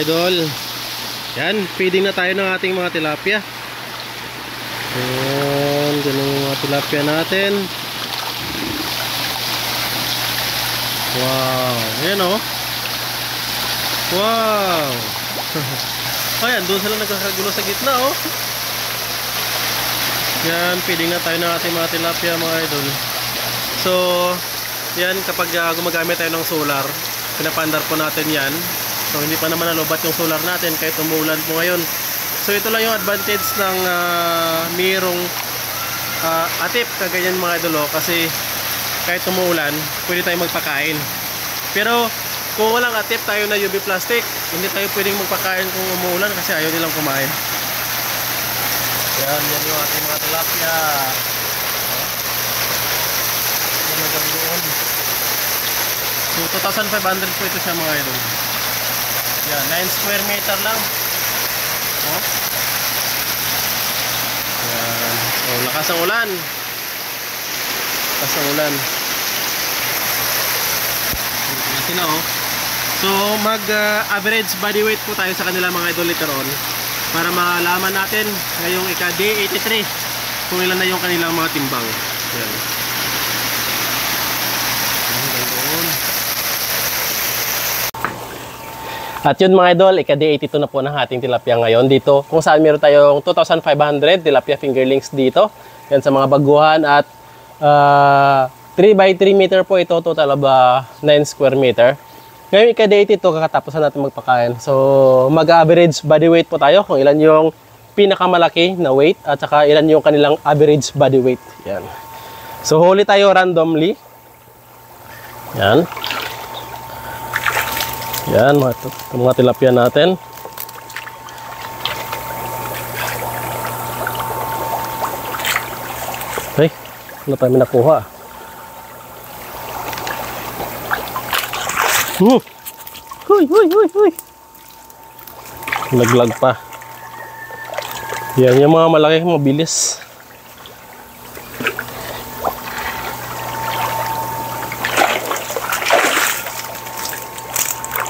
idol. Yan, feeding na tayo ng ating mga tilapia. Yan, ganun yung mga tilapia natin. Wow, ayan o. Wow. Ayan, doon sila nagkakagulo sa gitna o. Yan, feeding na tayo ng ating mga tilapia mga idol. So, yan, kapag gumagamit tayo ng solar, pinapandar po natin yan. So hindi pa naman nalobat yung solar natin kahit umulan po ngayon. So ito lang yung advantage ng mayroong atip kaganyan mga idolo, kasi kahit umuulan pwede tayong magpakain. Pero kung walang atip tayo na UV plastic, hindi tayo pwedeng magpakain kung umuulan kasi ayaw nilang kumain. Yan yung ating mga tilapia. Yan hanggang doon. So 2,500 po ito siya mga idol. Yan, 9 square meter lang. Oh. Yan. So, lakas ang ulan. Lakas ang ulan. Natin na, oh. So, mag-average body weight po tayo sa kanila mga idol later on, para malaman natin ngayong ika-day 83 kung ilan na yung kanilang mga timbang. Yan. At yun mga idol, ika-day 82 na po ng ating tilapia ngayon dito, kung saan meron tayong 2,500 tilapia fingerlings dito. Yan sa mga baguhan at 3x3 meter po ito, total of 9 square meter. Ngayon ika-day 82, kakatapos na natin magpakain. So mag-average body weight po tayo kung ilan yung pinakamalaki na weight at saka ilan yung kanilang average body weight. Yan. So huli tayo randomly. Yan. Yan, mga tilapia natin. Ay, ano tayo nakuha? Huy, huy, huy, huy. Naglag pa. Yan, yung mga malaki, mabilis.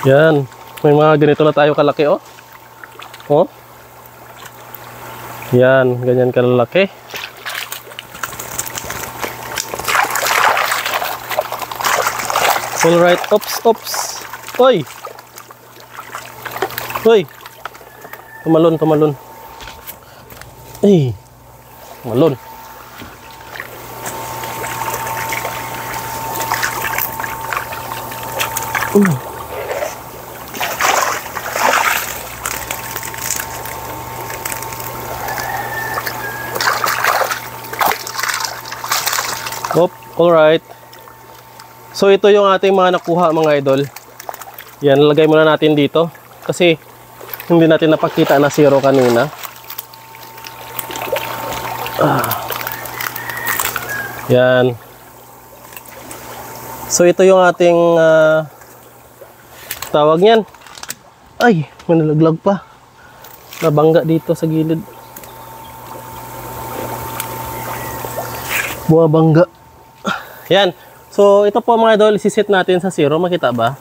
Yan, may mga ganito na tayo kalaki, oh. Oh. Yan, ganyan kalalaki. Alright, ops, ops. Hoy. Hoy. Tumalon, tumalon. Ay. Tumalon. Oh, alright. So ito yung ating mga nakuha mga idol. Yan, lagay muna natin dito kasi hindi natin napakita na zero kanina. Yan. So ito yung ating tawag niyan. Ay, may nalaglag pa. Nabangga dito sa gilid. Bumabangga. Yan. So, ito po mga idol, isiset natin sa zero. Makita ba?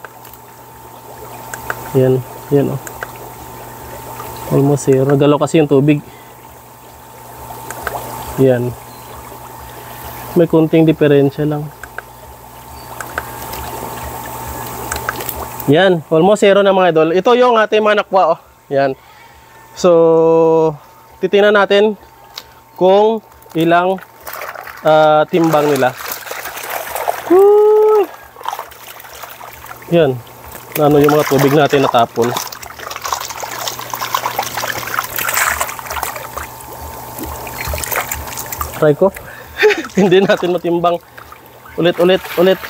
Yan. Yan, oh. Almost zero. Nagalaw kasi yung tubig. Yan. May kunting diferensya lang. Yan. Almost zero na mga idol. Ito yung ating mga nakuha, oh. Yan. So, titingnan natin kung ilang timbang nila. Woo! Yan. Ano yung mga tubig natin natapon. Try ko. Hindi natin matimbang. Ulit, ulit, ulit.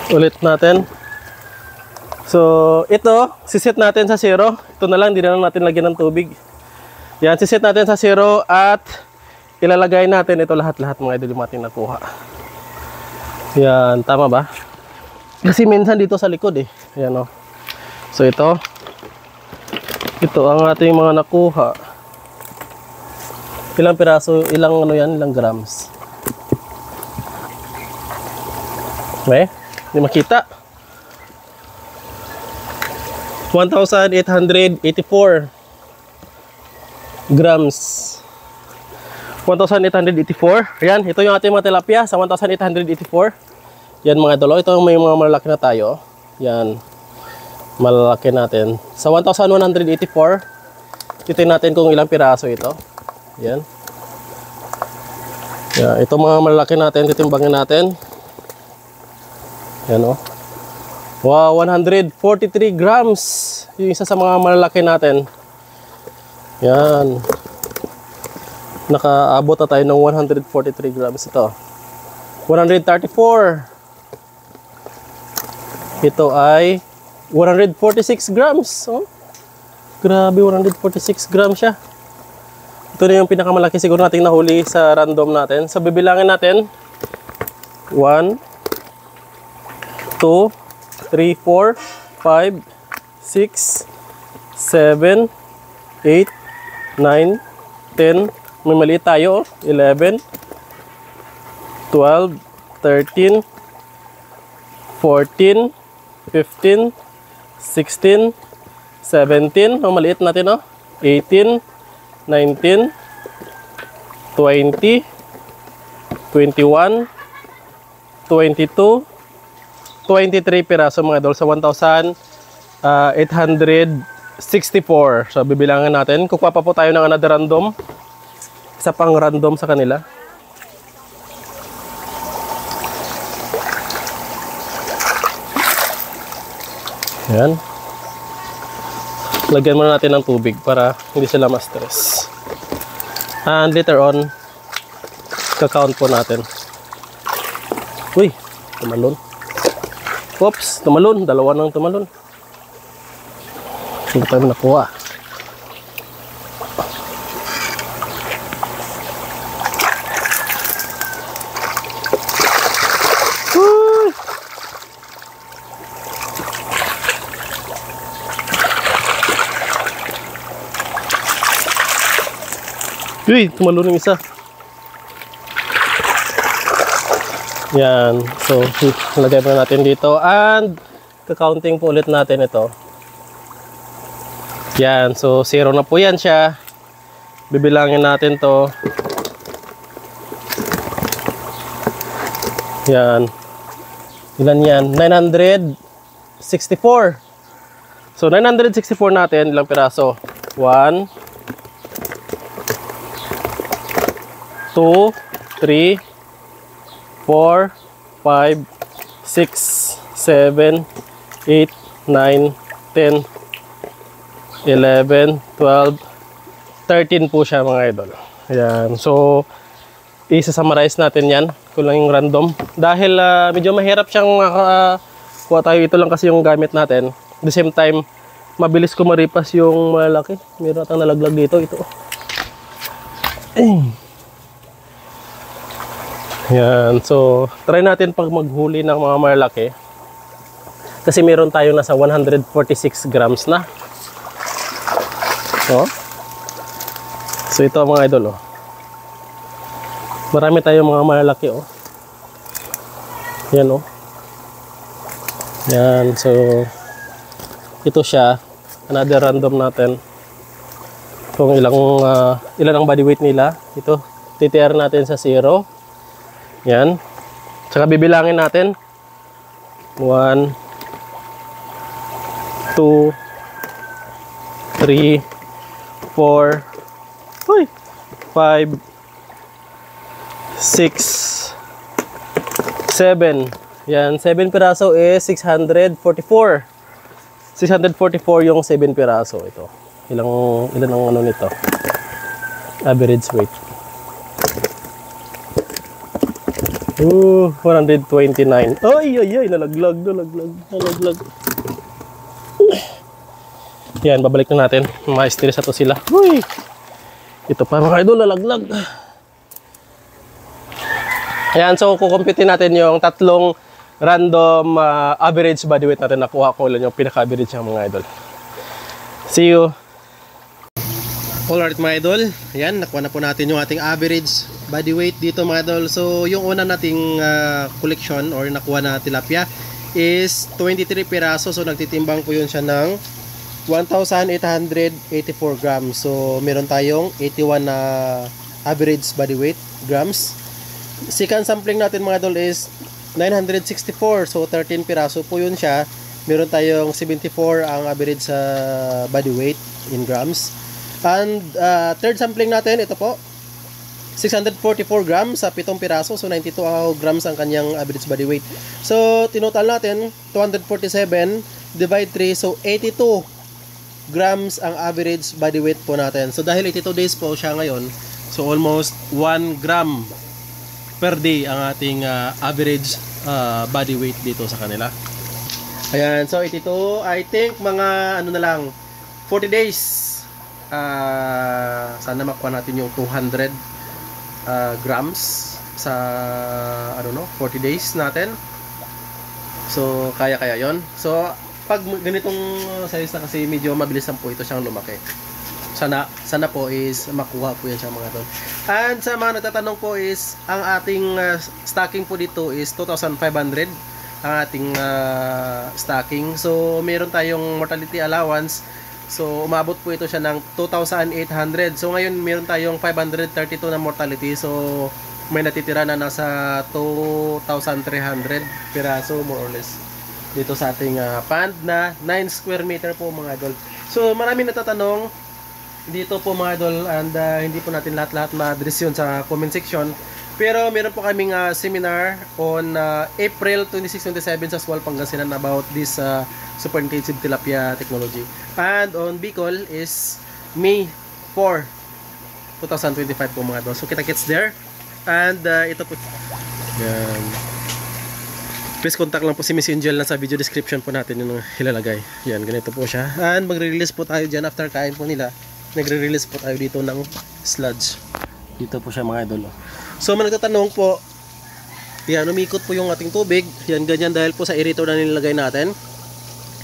Ulit natin. So, ito, siset natin sa zero. Ito na lang, hindi na lang natin lagyan ng tubig. Yan, siset natin sa zero at ilalagay natin ito lahat-lahat mga idol yung ating nakuha. Yan, tama ba? Kasi minsan dito sa likod eh. Yan, oh. So ito ang ating mga nakuha. Ilang piraso, ilang ano yan, ilang grams. Okay? Hindi makita. 1,884 grams. 1,884. Ayan, ito yung ating mga tilapia sa 1,884. Yan mga idol. Ito may mga malaki na tayo. Yan. Malaki natin. Sa 1,184, titingnan natin kung ilang piraso ito. Yan. Yan. Ito mga malaki natin, titimbangin natin. Yan o. Wow, 143 grams. Yung isa sa mga malaki natin. Yan. Nakaabot na tayo ng 143 grams ito. 134. Ito ay 146 grams. Oh. Grabe, 146 grams siya. Ito na yung pinakamalaki siguro nating nahuli sa random natin. So, bibilangin natin. 1, 2, 3, 4, 5, 6, 7, 8, 9, 10. May maliit tayo. 11, 12, 13, 14, 15, 16, 17. Ang maliit natin, oh. 18, 19, 20, 21, 22, 23 piraso mga idol sa 1,864. So, bibilangan natin. Kukuha pa po tayo ng another random. Isa pang random sa kanila. Yan. Lagyan muna natin ng tubig para hindi sila ma-stress. And later on, ka-count po natin. Uy, tumalon. Oops, tumalon. Dalawa nang tumalon. Hindi tayo nakuha. Uy, tumalon yung isa. Yan. So, lagay pa natin dito. And, ka-counting po ulit natin ito. Yan. So, 0 na po yan siya. Bibilangin natin to. Yan. Ilan yan? 964. So, 964 natin. Ilang piraso? 1, 2, 3, 4, 5, 6, 7, 8, 9, 10, 11, 12, 13 po siya mga idol. Ayan. So, isa-summarize natin yan. Kulang yung random. Dahil medyo mahirap siyang kuha tayo. Ito lang kasi yung gamit natin. At the same time, mabilis ko maripas yung malaki. Meron atang nalaglag dito. Ito. Ay. Yan. So, try natin pag maghuli ng mga malaki. Kasi meron tayo nasa 146 grams na. So, ito mga idol. Marami tayong mga malaki. Yan. Yan. So, ito siya. Another random natin. Kung ilan ang body weight nila. Ito. TTR natin sa 0. Yan. Tsaka bibilangin natin. 1, 2, 3, 4, 5, 6, 7. Yan. 7 piraso is 644. 644 yung 7 piraso. Ito. Ilan ang ano nito? Average weight. 129. Ay, nalaglag. Yan, babalik na natin. Ma-stress na to sila. Uy! Ito pa mga idol, nalaglag. Ayan, so kukumpitin natin yung tatlong random average body weight natin. Nakuha ko lang yung pinaka-average ng mga idol. See you! Alright mga idol, ayan, nakuha na po natin yung ating average body weight dito mga idol. So yung una nating collection or nakuha na tilapia is 23 piraso. So nagtitimbang po yun siya ng 1,884 grams. So meron tayong 81 na average body weight grams. Second sampling natin mga idol is 964. So 13 piraso po yun siya. Meron tayong 74 ang average sa body weight in grams. And third sampling natin, ito po, 644 grams sa 7 piraso. So 92 grams ang kanyang average body weight. So tinotal natin 247 divide 3, so 82 grams ang average body weight po natin. So dahil 82 days po siya ngayon, so almost 1 gram per day ang ating average body weight dito sa kanila. Ayan, so 82, I think mga ano na lang, 40 days. Sana makuha natin yung 200 grams sa ano no, 40 days natin. So kaya yon. So pag ganitong size na kasi medyo mabilis lang po ito siyang lumaki. Sana po is makuha po yan siya mga tol. And sa mga nagtatanong po is ang ating stocking po dito is 2,500 ang ating stocking. So meron tayong mortality allowance. So umabot po ito siya ng 2,800. So ngayon meron tayong 532 na mortality. So may natitira na nasa 2,300 piraso more or less dito sa ating pond na 9 square meter po mga idol. So maraming natatanong dito po mga idol, and hindi po natin lahat-lahat ma-address yun sa comment section. Pero meron po kaming seminar on April 26-27 sa Sual, Pangasinan about this super intensive tilapia technology. And on Bicol is May 4, 2025 po mga idol. So kita-kits there. And ito po. Yan. Please contact lang po si Miss Angel na sa video description po natin yung ilalagay. Yan, ganito po siya. And magre-release po tayo dyan after kain po nila. Nagre-release po tayo dito ng sludge. Dito po siya mga idol. So may nagtatanong po, yan, umikot po yung ating tubig. Yan, ganyan dahil po sa aerator na nilagay natin.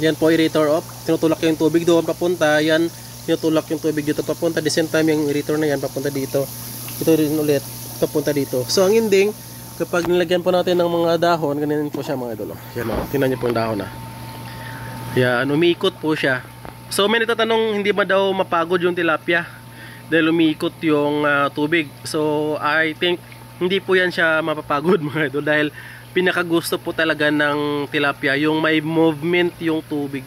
Yan po, aerator off. Tinutulak yung tubig doon papunta. Yan, tinutulak yung tubig dito papunta. The same time yung aerator na yan papunta dito. Ito rin ulit papunta dito. So ang ending, kapag nilagyan po natin ng mga dahon, ganyan po siya mga idol. Yan o, tingnan niyo po yung dahon na. Yan, umiikot po siya. So may nagtatanong, hindi ba daw mapagod yung tilapia dahil umiikot yung tubig. So I think hindi po yan siya mapapagod mga idol, dahil pinakagusto po talaga ng tilapia yung may movement yung tubig.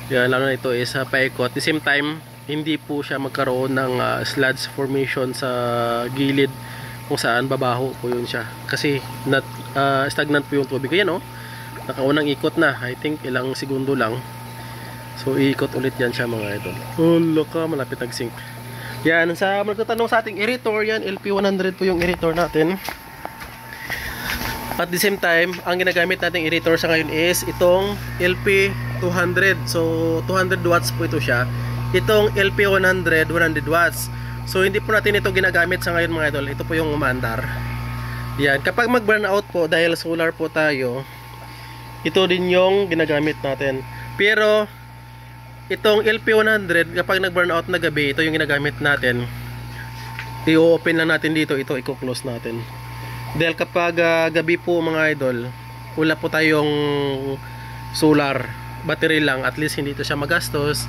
Yan, lalo na ito is paikot. At the same time, hindi po siya magkaroon ng sludge formation sa gilid kung saan babaho po yun siya. Kasi stagnant po yung tubig. Ayan o, nakaunang ikot na. I think ilang segundo lang. So iikot ulit yan siya mga idol. Oh loka, malapit nag-sink. Yan, sa magtatanong sa ating aerator, yan LP100 po yung aerator natin. At the same time, ang ginagamit nating aerator sa ngayon is itong LP200. So 200 watts po ito siya. Itong LP100, 100 watts. So hindi po natin ito ginagamit sa ngayon mga idol. Ito po yung umandar. Yan, kapag mag-burn out po dahil solar po tayo, ito din yung ginagamit natin. Pero itong LP100, kapag nag-burn out na gabi, ito yung ginagamit natin. I-open lang natin dito, ito i-close natin. Dahil kapag gabi po mga idol, wala po tayong solar, battery lang, at least hindi ito siya magastos,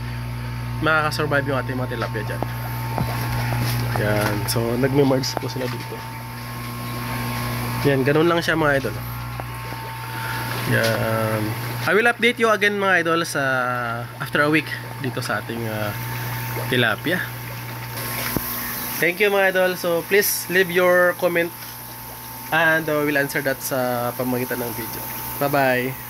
makakasurvive yung ating mga tilapia dyan. Yan, so nagme-merge po sila dito. Yan, ganun lang siya mga idol. Yan, I will update you again mga idol sa after a week dito sa ating tilapia. Thank you mga idol. So please leave your comment and we'll answer that sa pamamagitan ng video. Bye bye.